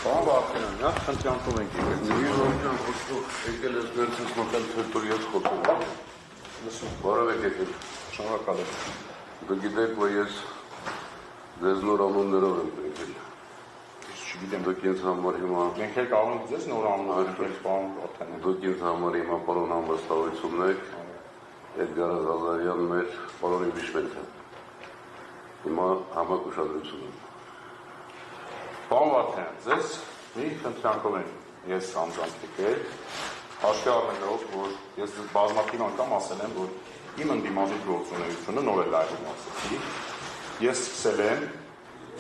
Պարոն Վարդանյան, նա խնդրանքով ենք եկել ես վերցից մոտել թերտորիաց խոտում, բարև եք եկել, շնորհակալ եմ, դուք գիտեք, որ ես ձեզ նոր անուններով եմ եկել, չգիտեմ, դուք ինձ համար հիմա, մենք էլ կարող ենք ձեզ նոր անուններով եկել, պարոն Վարդանյան, դուք ինձ համար հիմա պարոն անվստահությունն եք, Էդգար Ղազարյան մեր պարոն Իվիշվենթը, հիմա համակ ուշադրություն եմ։ Պարոն Վարդանյան, ձեզ մի խնդրանքով եմ ես անձամբ եկել, հաշվի առնելով, որ ես ձեզ բազմաթիվ անգամ ասել եմ, որ իմ ընդդիմադիր գործունեությունը նոր է լայվում ասեցի, ես սկսել եմ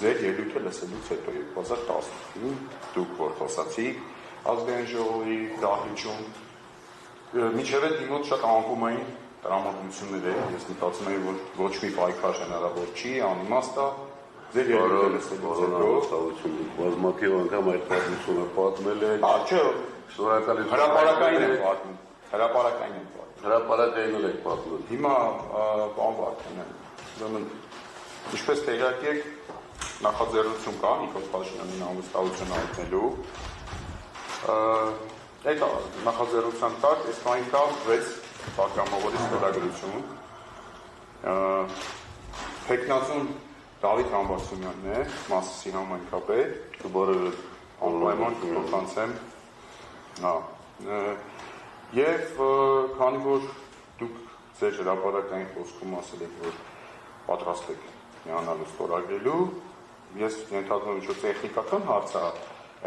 ձեր ելույթը լսելուց հետո 2010-ին, դուք որ խոսացիք ազգային ժողովի դահլիճում, մինչև այդ իմ մոտ շատ անկումային տրամադրություններ է, ես մտածում եմ, որ ոչ մի պայքար հնարավոր չի, անիմաստ է, ձեր ելույթը լսելուց հետո բազմաթիվ անգամ այդ պատմությունը պատմել եք, շնորհակալություն հրապարակային եմ պատմում, հրապարակային եք պատմել։ Հիմա պարոն Վարդանյան, ուրեմն ինչպես տեղյակ եք, նախաձեռնություն կա Նիկոլ Փաշինյանին անվստահություն հայտնելու, այդ նախաձեռնության տակ այս բանի կա 6 պատգամավորի ստորագրություն, թեկնածուն Դավիթ Համբարձումյանն է, Մասիսի համայնքապետ, բարև անպայման կփոխանցեմ, եւ քանի որ դուք ձեր հրապարակային խոսքում ասել եք, որ պատրաստ եք միանալու ստորագրելու, ես ենթադրում եմ, որ տեխնիկական հարց է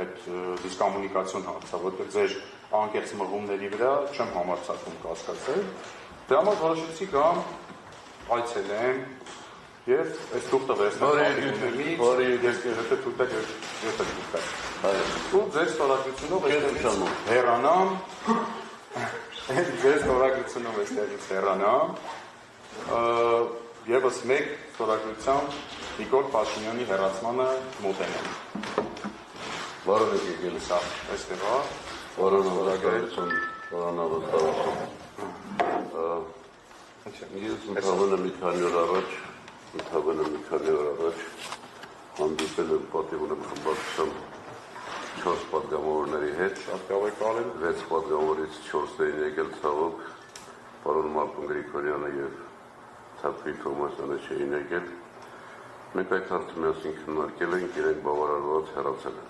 այդ դիսկոմունիկացիոն հարցը, որտեղ ձեր անկեղծ մղումների վրա չեմ համարձակվում կասկածել, դրա համար որոշեցի կամ այցելեմ եւ այս թուղթը ու ձեր ստորագրությունով հեռանամ ձեր ստորագրությունով այստեղից հեռանամ եւս մեկ ստորագրությամբ Նիկոլ Փաշինյանի հեռացմանը մոտենամ Բարև եք եկել սա այստեղ է Բարև նորագայություն ես ընդհանրապես մի քանի օր առաջ հանդիպել եմ պատիվ ունեմ խմբակցության 4 պատգամավորների հետ, 6 պատգամավորից 4-ն էին եկել ցավոք, պարոն Մարտուն Գրիգորյանը եւ Թափի Թոմասյանը չէին եկել։ Մենք այդ հարցը միասին քննարկել ենք, իրենք բավարարված հեռացել են։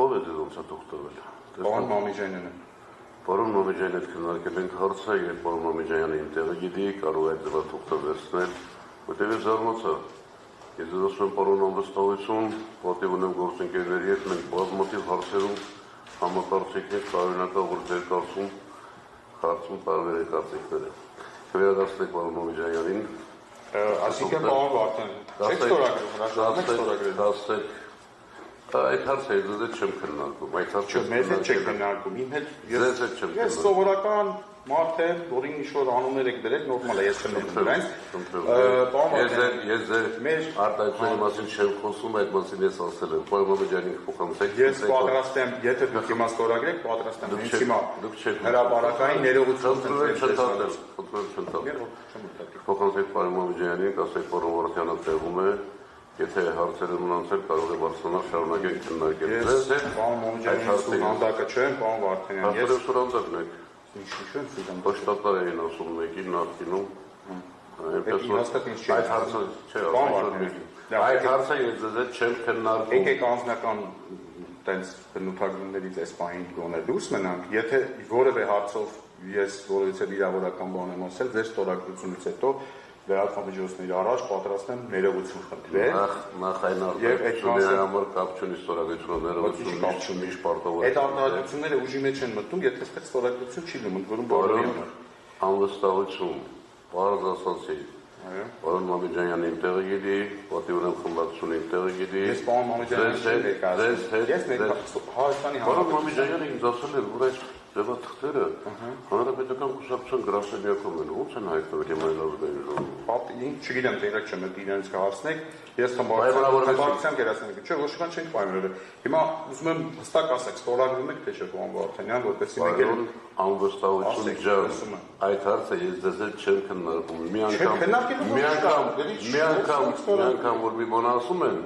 Ով է ձեզ ոնց է թողտվել։ Պարոն Մամիջանյանը։ Պարոն Մամիջանյանը հետ քննարկել ենք հարցը, եւ պարոն Մամիջանյանը իմ տեղը գիտի, կարող է ձեզ թողտվեցնել, որտեղ ես զարմացա։ Ես ասում եմ պարոն անվստահություն, պատիվ ունեմ գործընկերների հետ, մենք բազմաթիվ հարցերում համակարծիք ենք, տարօրինակ որ ձեր հարցում տարբեր է կարծիքները։ Կվերադարձնենք պարոն Մամիջանյանին։ Այսինքն պարոն Վարդանյան, դասեք այդ հարցը ձեզ չեմ քննարկում, այդ հարցը մեզ հետ չեք քննարկում, իմ հետ ես սովորական մարդ եմ, որին ինչ-որ անուններ եք դրել, նորմալ է, ես քննարկում դրանց։ Ես ձեր արտահայտությունների մասին չեմ խոսում, այդ մասին ես ասել եմ, պարոն Մամիջանին փոխանցեք։ Ես պատրաստ եմ, եթե դուք հիմա ստորագրեք, պատրաստ եմ, հենց հիմա հրապարակային ներողություն փոխանցեք պարոն Մամիջանին, ասեք պարոն Վարդյանը տեղում է, եթե հարցերը մնացել կարող է բարձրանալ շարունակենք քննարկել։ Ես պարոն Մամիջանին սուրանդակը չեմ, պարոն Վարդանյան, ես սուրանդակն եք։ Պաշտպան էին ասում մեկին նախկինում այդ հարցը այդ հարցը ես ձեզ հետ չեմ քննարկում եկեք անձնական տենց բնութագրումներից այս պահին գոնե դուրս մնանք եթե որևէ հարցով ես որևէ վիրավորական բան եմ ասել ձեր ստորագրությունից հետո լրատվամիջոցների առաջ պատրաստ եմ ներողություն խնդրել նախ այն արտահայտությունների համար կապ չունի ստորագրությունը ներողություն կապ չունի պարտավոր այդ արտահայտությունները ուժի մեջ են մտնում եթե այդպես ստորագրություն չի լինում ընդորում բոլորի համար անվստահություն բարձ ասացի պարոն Մամիջանյանը իմ տեղը գիտի պատիվ ունեմ խմբակցությունը իմ տեղը գիտի ես պարոն Մամիջանյանին ես Հայաստանի պարոն Մամիջանյանը ինձ ասել էր որ այս ձևաթղթերը հանրապետական կուսակցության գրասենյակում են, ո՞նց են հայտնվել հիմա ազգային ժողովում։ Պատին, չգիտեմ, տեղեկ չեմ դի իրենց կհարցնեք, ես խմբակցության գրասենյակը, չէ, ոչ ոք չենք պայմանավորել։ Հիմա ուզում եմ հստակ ասեք, ստորագրում եք թե չէ պարոն Վարդանյան, որպեսզի մենք անվստահություն ջան, այդ հարցը ես ձեզ հետ չեմ քննարկում։ Մի անգամ որ մի բան ասում են,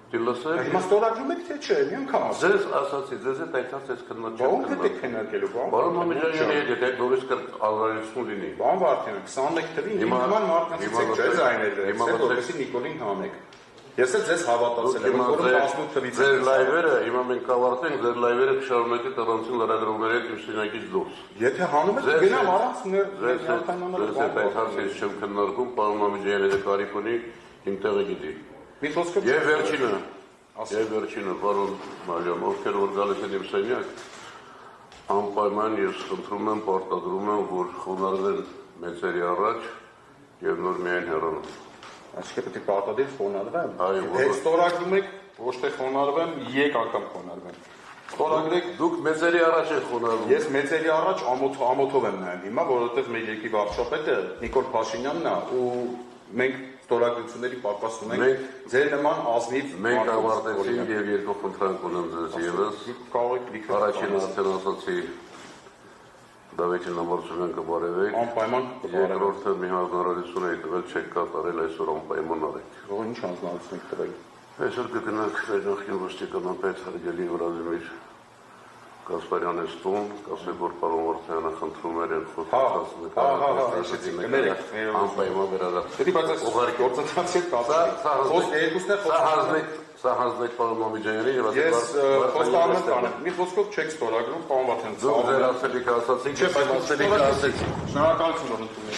դի լսեք։ Հիմա ստորագրում եք թե չէ, մի անգամ ասեք։ Ձեզ ասացի, ձեզ հետ այդ հարցը քննարկել։ Ո՞նք եք քննարկելու, պարոն Մամեջյանի հետ եթե դուրս կար ազգայնություն լինի։ Պարոն Վարդանյան, 21 թվին իմ նման մարդկանց եք չէ զայնել, որպեսզի Նիկոլին հանեք։ Ես էլ ձեզ հավատացել եմ, որ 18 թվից ձեր լայվերը, հիմա մենք կավարտենք, ձեր լայվերը կշարունակի տրանցին լրագրողների հետ իմ շինակից դուրս։ Եթե հանում եք, գնամ առանց ձեզ այդ հարցը ես չեմ քննարկում, պարոն Մամեջյանը եթե կարիք ունի, իմ տեղը գիտի։ Եվ վերջինը, պարոն Մալյան, ովքեր որ գալիս են իմ սենյակ, անպայման ես խնդրում եմ, պարտադրում եմ, որ խոնարհվեն մեծերի առաջ եւ նոր միայն հեռանան։ Այսինքն պետք է պարտադիր խոնարհվեմ։ Այո, Եթե ստորագրում եք, ոչ թե խոնարհվեմ, եկ անգամ խոնարհվեմ։ Ստորագրեք, դուք մեծերի առաջ եք խոնարհվում։ Ես մեծերի առաջ ամոթով եմ նայում հիմա, որովհետեւ մեր երկրի վարչապետը Նիկոլ Փաշինյանն է ու մենք ստորագրությունների պակաս ունենք ձեր նման ազնիվ մենք ավարտեցինք եւ երկու խնդրանք ունեմ ձեզ եւս առաջինը արդեն ասացի Դավիթին նամարությունն կբարևեք անպայման երկրորդը մի հանրարարություն եք տվել չեք կատարել այսօր անպայման արեք ինչ հանրարարություն եք տվել այսօր կգնանք նախին ոստիկանապետ հարգելի Վլադիմիր Կասպարյանից տուն, կասեք, որ պարոն Վարդանյանը խնդրում էր խոսացած անպայման վերադարձ։ Սա հանձնեք պարոն Մամեջյանի եւ ես խոստանում եմ, մի խոսքով չեք ստորագրում, պարոն Վարդանյան։ Դուք ձեր ասելիքը ասացիք, չէ, բայց ասելիքը ասեցիք։ Շնորհակալություն որ ընդունել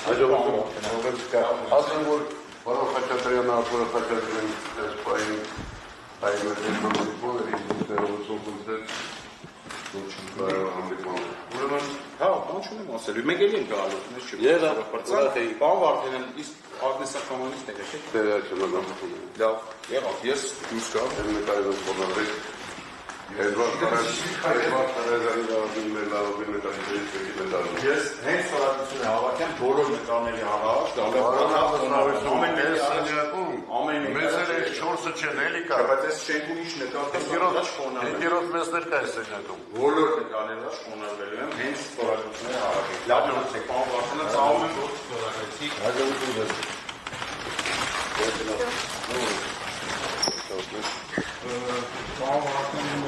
եք։ Ասեմ, որ պարոն Խաչատրյանը Արտուր Խաչատրյանը այսպայն այն Ուրեմն, հա, բան չունեմ ասելու, մենք էլ ենք գալու, մեզ չի պարոն Վարդանյան, իսկ աղնեսականանից տեղեկ եք։ տեղեկ չեմ Լավ, եղավ, ես դուրս գամ։ Նկարելով բանալեք, Ես հենց ստորագրություն հավաքեմ բոլոր նկարների առաջ, ամեն մեզ էլ 4-ը չեն էլի կա, բայց ես շենքում ինչ նկարներ երկրորդ մեզ ներկա է սենյակում։ Բոլոր նկարները շքոնարվելու եմ, հենց ստորագրությունները հավաքեք։ Լավ ջանցեք, պարոն Վարդանյան, ծաղում եմ, որ ստորագրեցիք։ Հաջողություն ձեզ։ Պարոն Վարդանյան,